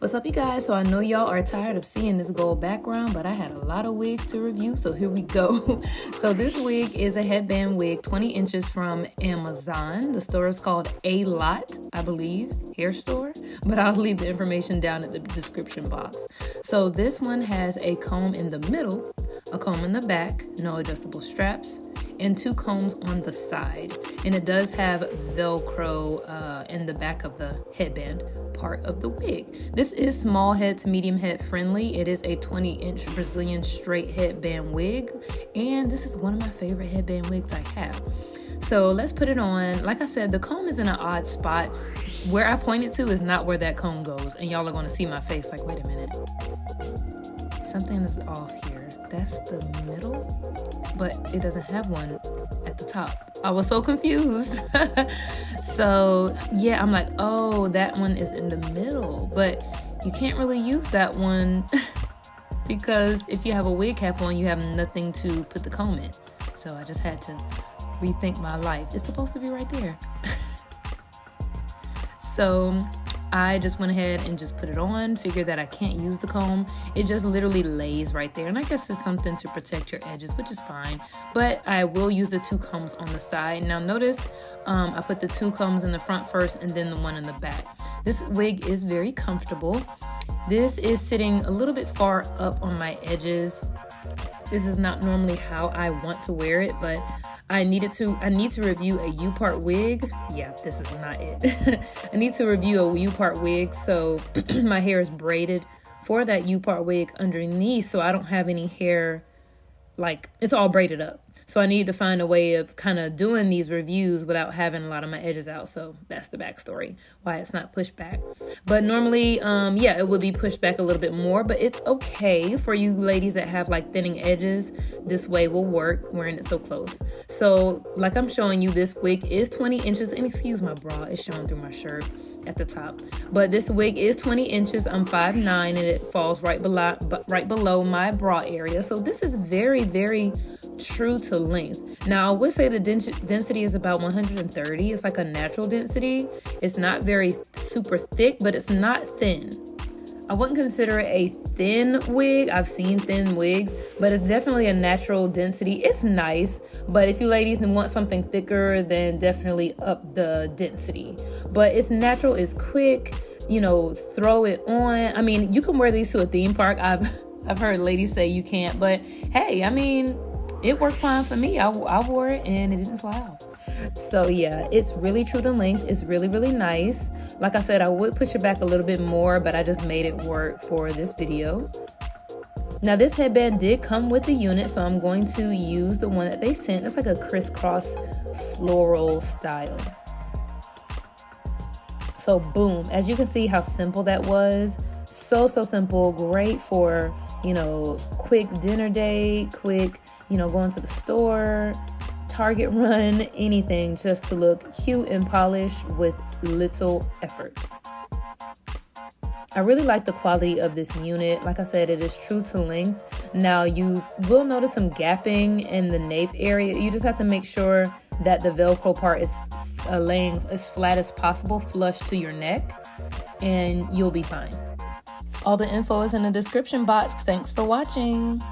What's up, you guys? So I know y'all are tired of seeing this gold background, but I had a lot of wigs to review, so here we go. So this wig is a headband wig, 20 inches from Amazon. The store is called A Lot, I believe, hair store, but I'll leave the information down in the description box. So this one has a comb in the middle, a comb in the back, no adjustable straps, and 2 combs on the side. And it does have Velcro in the back of the headband part of the wig. This is small head to medium head friendly. It is a 20-inch Brazilian straight headband wig, and this is one of my favorite headband wigs I have. So let's put it on. Like I said, the comb is in an odd spot. Where I point it to is not where that comb goes, and y'all are going to see my face like, wait a minute, something is off here. That's the middle, but it doesn't have one at the top. I was so confused. So yeah, I'm like, oh, that one is in the middle, but you can't really use that one because if you have a wig cap on, you have nothing to put the comb in. So I just had to rethink my life. It's supposed to be right there. So I just went ahead and just put it on, figured that I can't use the comb. It just literally lays right there. And I guess it's something to protect your edges, which is fine. But I will use the 2 combs on the side. Now notice I put the 2 combs in the front first and then the one in the back. This wig is very comfortable. This is sitting a little bit far up on my edges. This is not normally how I want to wear it, but I need to review a U-part wig. Yeah, this is not it. I need to review a U-part wig, so my hair is braided for that U-part wig underneath, so I don't have any hair, like, it's all braided up. So I need to find a way of kind of doing these reviews without having a lot of my edges out. So that's the backstory, why it's not pushed back. But normally, yeah, it would be pushed back a little bit more, but it's okay for you ladies that have like thinning edges. This way will work wearing it so close. So like I'm showing you, this wig is 20 inches, and excuse my bra, it's showing through my shirt at the top, but this wig is 20 inches. I'm 5'9", and it falls right below my bra area. So this is very, very true to length. Now I would say the density is about 130. It's like a natural density. It's not very super thick, but it's not thin. I wouldn't consider it a thin wig. I've seen thin wigs, but it's definitely a natural density. It's nice, but if you ladies want something thicker, then definitely up the density. But it's natural, it's quick, you know, throw it on. I mean, you can wear these to a theme park. I've heard ladies say you can't, but hey, I mean, it worked fine for me. I wore it and it didn't fly off. So yeah, it's really true to length. It's really, really nice. Like I said, I would push it back a little bit more, but I just made it work for this video. Now this headband did come with the unit, so I'm going to use the one that they sent. It's like a crisscross floral style. So boom, as you can see how simple that was. So simple, great for, you know, quick dinner date, quick, you know, going to the store, Target run, anything, just to look cute and polished with little effort. I really like the quality of this unit. Like I said, it is true to length. Now you will notice some gapping in the nape area. You just have to make sure that the Velcro part is laying as flat as possible, flush to your neck, and you'll be fine. All the info is in the description box. Thanks for watching.